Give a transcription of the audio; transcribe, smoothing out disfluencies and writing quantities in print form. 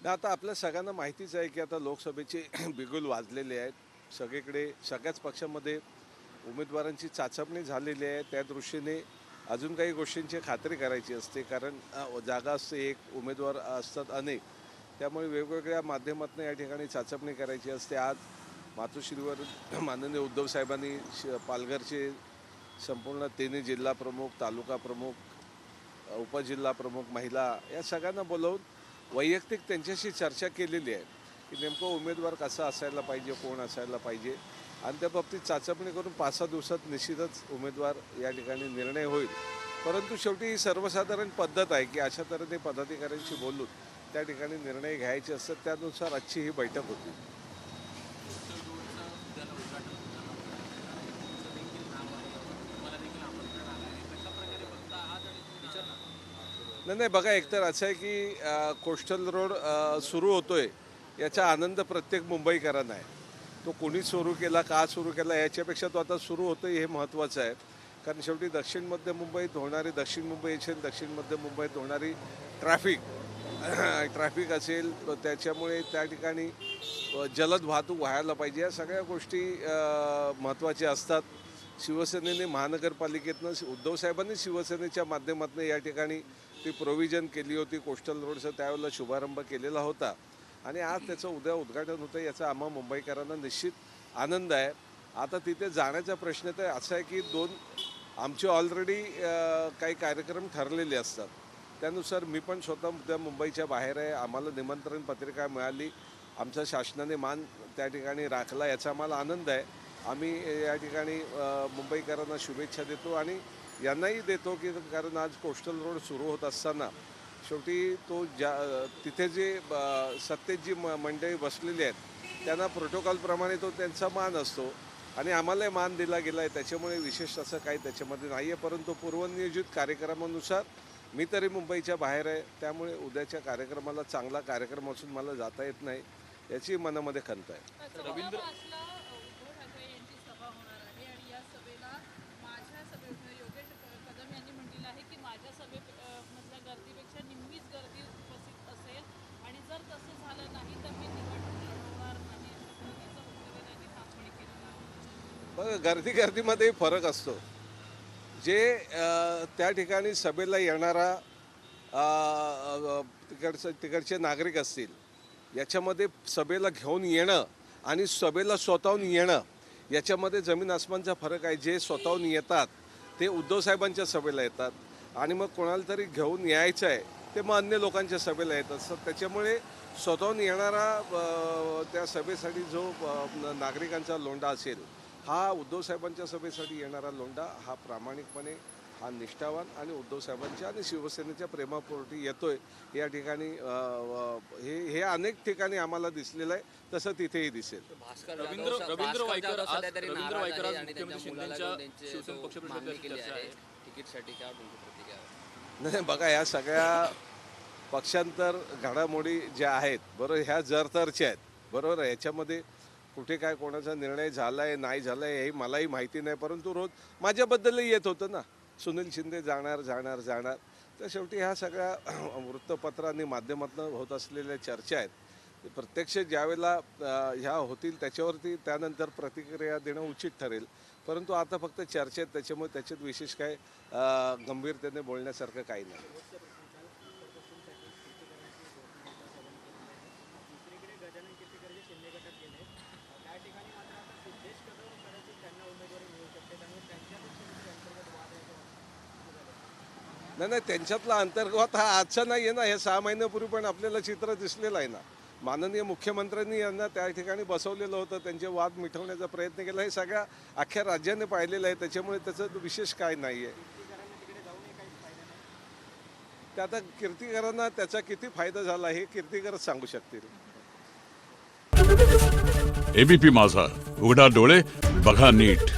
आता आपल्या सगळ्यांना माहितीच आहे की आता लोकसभेचे बिगुल वाजलेले आहेत. सगळीकडे सगळ्याच पक्षामध्ये उमेदवारांची चाचपणी झालेली आहे. त्या दृष्टीने अजून काही गोष्टींची खात्री करायची असते, कारण जागा असते एक, उमेदवार असतात अनेक. त्यामुळे वेगवेगळ्या माध्यमातून या ठिकाणी चाचपणी करायची असते. आज मातोश्रीवर माननीय उद्धव साहेबांनी पालघरचे संपूर्ण तिन्ही जिल्हा प्रमुख, तालुका प्रमुख, उपजिल्हा प्रमुख, महिला या सगळ्यांना बोलवून वैयक्तिक त्यांच्याशी चर्चा केलेली आहे की नेमकं उमेदवार कसा असायला पाहिजे, कोण असायला पाहिजे, आणि त्या बाबतीत चाचपणी करून 5-6 दिवसात निश्चितच उमेदवार या ठिकाणी निर्णय होईल. परंतु शेवटी ही सर्वसाधारण पद्धत आहे की अशा तऱ्हेने पदाधिकाऱ्यांशी बोलून त्या ठिकाणी निर्णय घ्यायचे असतात. त्यानुसार आजची ही बैठक होती. नाही बघा, एकतर असं आहे की कोस्टल रोड सुरू होतोय याचा आनंद प्रत्येक मुंबईकरांना आहे. तो कोणी सुरू केला, का सुरू केला, याच्यापेक्षा तो आता सुरू होतोय हे महत्त्वाचं आहे. कारण शेवटी दक्षिण मध्य मुंबईत होणारी, दक्षिण मुंबई असेल, दक्षिण मध्य मुंबईत होणारी ट्रॅफिक असेल, त्याच्यामुळे त्या ठिकाणी जलद वाहतूक व्हायला पाहिजे. या सगळ्या गोष्टी महत्त्वाच्या असतात. शिवसेनेने महानगरपालिकेतनं, उद्धव साहेबांनी शिवसेनेच्या माध्यमातून या ठिकाणी ती प्रोव्हिजन केली होती. कोस्टल रोडचा त्यावेळेला शुभारंभ केलेला होता आणि आज त्याचं उद्या उद्घाटन होतं. याचा आम्हा मुंबईकरांना निश्चित आनंद आहे. आता तिथे जाण्याचा प्रश्न तर असा आहे की आमचे ऑलरेडी काही कार्यक्रम ठरलेले असतात. त्यानुसार मी पण स्वतः उद्या मुंबईच्या बाहेर आहे. आम्हाला निमंत्रण पत्रिका मिळाली, आमचा शासनाने मान त्या ठिकाणी राखला, याचा आम्हाला आनंद आहे. आम्ही या ठिकाणी मुंबईकरांना शुभेच्छा देतो आणि यांनाही देतो की कारण आज कोस्टल रोड सुरू होत असताना शेवटी तो तिथे जे सत्तेत जी मंडळी बसलेली आहेत त्यांना प्रोटोकॉलप्रमाणे तो त्यांचा मान असतो आणि आम्हालाही मान दिला गेला आहे. त्याच्यामुळे विशेष असं काही त्याच्यामध्ये नाही आहे. परंतु पूर्वनियोजित कार्यक्रमानुसार मी तरी मुंबईच्या बाहेर आहे. त्यामुळे उद्याच्या कार्यक्रमाला चांगला कार्यक्रम असून मला जाता येत नाही याची मनामध्ये खंत आहे. रवींद्र बघा, गर्दीमध्ये फरक असतो. जे त्या ठिकाणी सभेला येणारा तिकडचे नागरिक असतील, याच्यामध्ये सभेला घेऊन येणं आणि सभेला स्वतःहून येणं याच्यामध्ये जमीन आसमानचा फरक आहे. जे स्वतःहून येतात ते उद्धव साहेबांच्या सभेला येतात आणि मग कोणाला तरी घेऊन यायचं आहे ते मग अन्य लोकांच्या सभेला येत असतात. त्याच्यामुळे स्वतःहून येणारा त्या सभेसाठी जो नागरिकांचा लोंढा असेल, हा उद्धव साहेबांच्या सभेसाठी येणारा लोंढा हा प्रामाणिकपणे, हा निष्ठावान आणि उद्धव साहेबांच्या आणि शिवसेनेच्या प्रेमापोटी येतोय. या ठिकाणी हे अनेक ठिकाणी आम्हाला दिसलेलं आहे, तसं तिथेही दिसेल. रवींद्र वायकर आज मुख्यमंत्री शिंदेच्या शिवसेना पक्षप्रवेशाची चर्चा आहे. तिकीटसाठी काय प्रतिक्रिया? नाही बघा, या सगळ्या पक्षांतर घडामोडी ज्या आहेत, बरोबर, ह्या जरतरच्या आहेत, बरोबर आहे. याच्यामध्ये कुठे काय कोणाचा निर्णय झाला आहे नाही झाला आहे हे मलाही माहिती नाही. परंतु रोज माझ्याबद्दलही येत होतं ना, सुनील शिंदे जाणार. तर शेवटी ह्या सगळ्या वृत्तपत्रांनी माध्यमातून होत असलेल्या चर्चा आहेत. प्रत्यक्ष ज्यावेळेला ह्या होतील त्याच्यावरती त्यानंतर प्रतिक्रिया देणं उचित ठरेल. परंतु आता फक्त चर्चा आहेत, त्याच्यामुळे त्याच्यात विशेष काय गंभीरतेने बोलण्यासारखं काही नाही. नाही, त्यांच्यातला अंतर्गत हा आजचा नाही आहे ना. हे 6 महिन्यापूर्वी पण आपल्याला चित्र दिसलेलं आहे ना. माननीय मुख्यमंत्र्यांनी यांना त्या ठिकाणी बसवलेलं होतं, त्यांचे वाद मिटवण्याचा प्रयत्न केला. हे सगळ्या अख्ख्या राज्याने पाहिलेलं आहे. त्याच्यामुळे त्याचं विशेष काय नाही आहे. ते आता कीर्तिकरांना त्याचा किती फायदा झाला हे कीर्तिकरच सांगू शकतील. एबीपी माझा, उघडा डोळे बघा नीट.